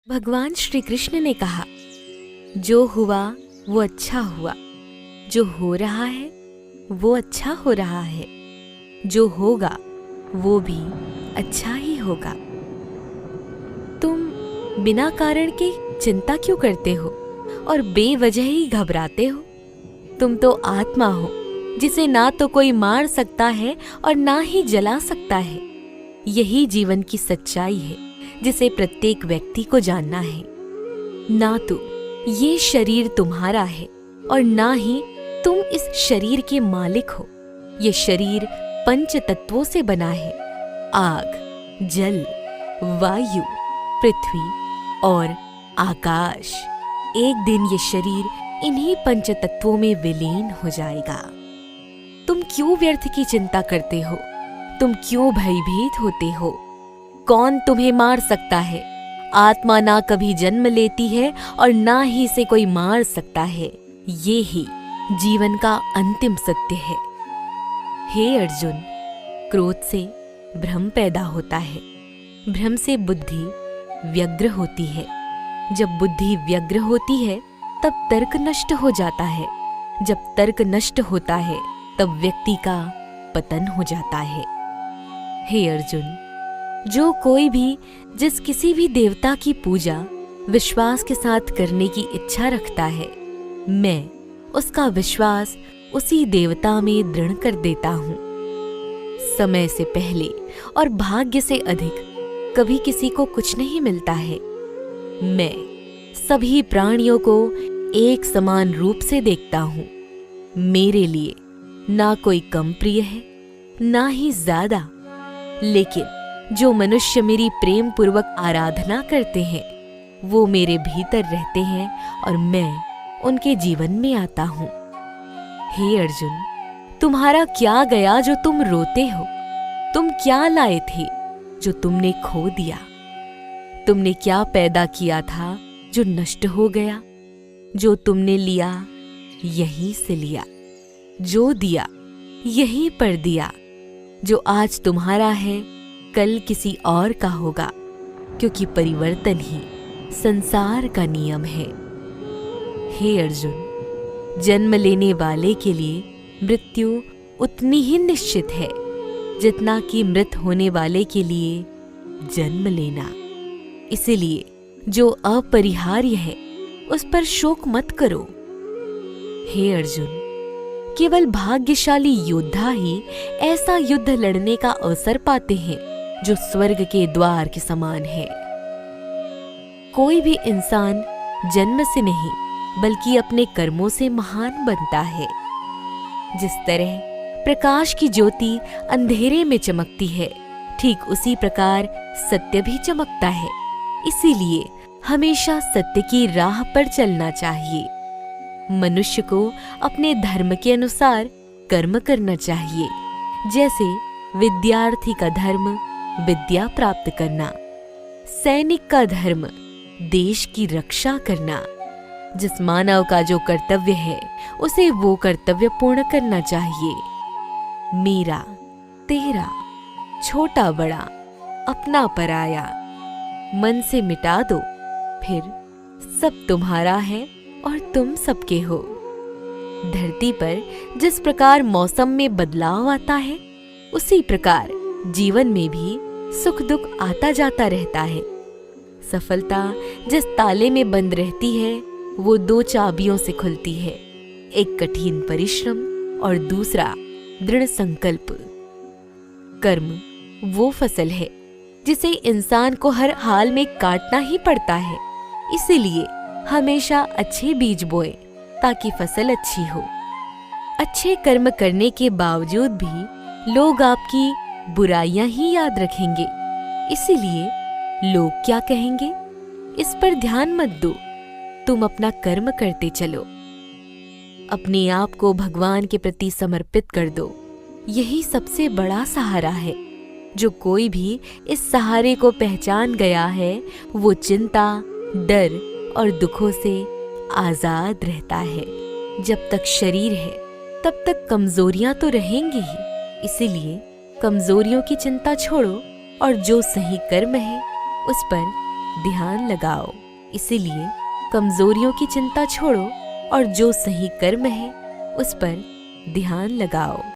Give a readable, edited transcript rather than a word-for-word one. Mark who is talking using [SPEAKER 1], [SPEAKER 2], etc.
[SPEAKER 1] भगवान श्री कृष्ण ने कहा, जो हुआ वो अच्छा हुआ, जो हो रहा है वो अच्छा हो रहा है, जो होगा वो भी अच्छा ही होगा। तुम बिना कारण के चिंता क्यों करते हो और बेवजह ही घबराते हो? तुम तो आत्मा हो जिसे ना तो कोई मार सकता है और ना ही जला सकता है। यही जीवन की सच्चाई है जिसे प्रत्येक व्यक्ति को जानना है। ना तो ये शरीर तुम्हारा है और ना ही तुम इस शरीर के मालिक हो। ये शरीर पंच तत्वों से बना है, आग, जल, वायु, पृथ्वी और आकाश। एक दिन ये शरीर इन्हीं पंच तत्वों में विलीन हो जाएगा। तुम क्यों व्यर्थ की चिंता करते हो? तुम क्यों भयभीत होते हो? कौन तुम्हें मार सकता है? आत्मा ना कभी जन्म लेती है और ना ही इसे कोई मार सकता है। ये ही जीवन का अंतिम सत्य है। हे अर्जुन, क्रोध से भ्रम पैदा होता है, भ्रम से बुद्धि व्यग्र होती है। जब बुद्धि व्यग्र होती है तब तर्क नष्ट हो जाता है। जब तर्क नष्ट होता है तब व्यक्ति का पतन हो जाता है। हे अर्जुन, जो कोई भी जिस किसी भी देवता की पूजा विश्वास के साथ करने की इच्छा रखता है, मैं उसका विश्वास उसी देवता में दृढ़ कर देता हूँ। समय से पहले और भाग्य से अधिक कभी किसी को कुछ नहीं मिलता है। मैं सभी प्राणियों को एक समान रूप से देखता हूँ। मेरे लिए ना कोई कम प्रिय है ना ही ज्यादा, लेकिन जो मनुष्य मेरी प्रेम पूर्वक आराधना करते हैं वो मेरे भीतर रहते हैं और मैं उनके जीवन में आता हूँ। हे अर्जुन, तुम्हारा क्या गया जो तुम रोते हो? तुम क्या लाए थे जो तुमने खो दिया? तुमने क्या पैदा किया था जो नष्ट हो गया? जो तुमने लिया यहीं से लिया, जो दिया यहीं पर दिया। जो आज तुम्हारा है कल किसी और का होगा, क्योंकि परिवर्तन ही संसार का नियम है। हे अर्जुन, जन्म लेने वाले के लिए मृत्यु उतनी ही निश्चित है जितना कि मृत होने वाले के लिए जन्म लेना। इसलिए जो अपरिहार्य है उस पर शोक मत करो। हे अर्जुन, केवल भाग्यशाली योद्धा ही ऐसा युद्ध लड़ने का अवसर पाते हैं जो स्वर्ग के द्वार के समान है। कोई भी इंसान जन्म से नहीं बल्कि अपने कर्मों से महान बनता है। जिस तरह प्रकाश की ज्योति अंधेरे में चमकती है, ठीक उसी प्रकार सत्य भी चमकता है। इसीलिए हमेशा सत्य की राह पर चलना चाहिए। मनुष्य को अपने धर्म के अनुसार कर्म करना चाहिए। जैसे विद्यार्थी का धर्म विद्या प्राप्त करना, सैनिक का धर्म देश की रक्षा करना। जिस मानव का जो कर्तव्य है उसे वो कर्तव्य पूर्ण करना चाहिए। मेरा, तेरा, छोटा बड़ा, अपना पराया मन से मिटा दो, फिर सब तुम्हारा है और तुम सबके हो। धरती पर जिस प्रकार मौसम में बदलाव आता है उसी प्रकार जीवन में भी सुख दुख आता जाता रहता है। सफलता जिस ताले में बंद रहती है वो दो चाबियों से खुलती है, एक कठिन परिश्रम और दूसरा दृढ़ संकल्प। कर्म वो फसल है जिसे इंसान को हर हाल में काटना ही पड़ता है। इसीलिए हमेशा अच्छे बीज बोए ताकि फसल अच्छी हो। अच्छे कर्म करने के बावजूद भी लोग आपकी बुराइयां ही याद रखेंगे। इसीलिए लोग क्या कहेंगे इस पर ध्यान मत दो, तुम अपना कर्म करते चलो। अपने आप को भगवान के प्रति समर्पित कर दो। यही सबसे बड़ा सहारा है। जो कोई भी इस सहारे को पहचान गया है वो चिंता, डर और दुखों से आजाद रहता है। जब तक शरीर है तब तक कमजोरियां तो रहेंगी ही। इसीलिए कमजोरियों की चिंता छोड़ो और जो सही कर्म है उस पर ध्यान लगाओ। इसीलिए कमजोरियों की चिंता छोड़ो और जो सही कर्म है उस पर ध्यान लगाओ।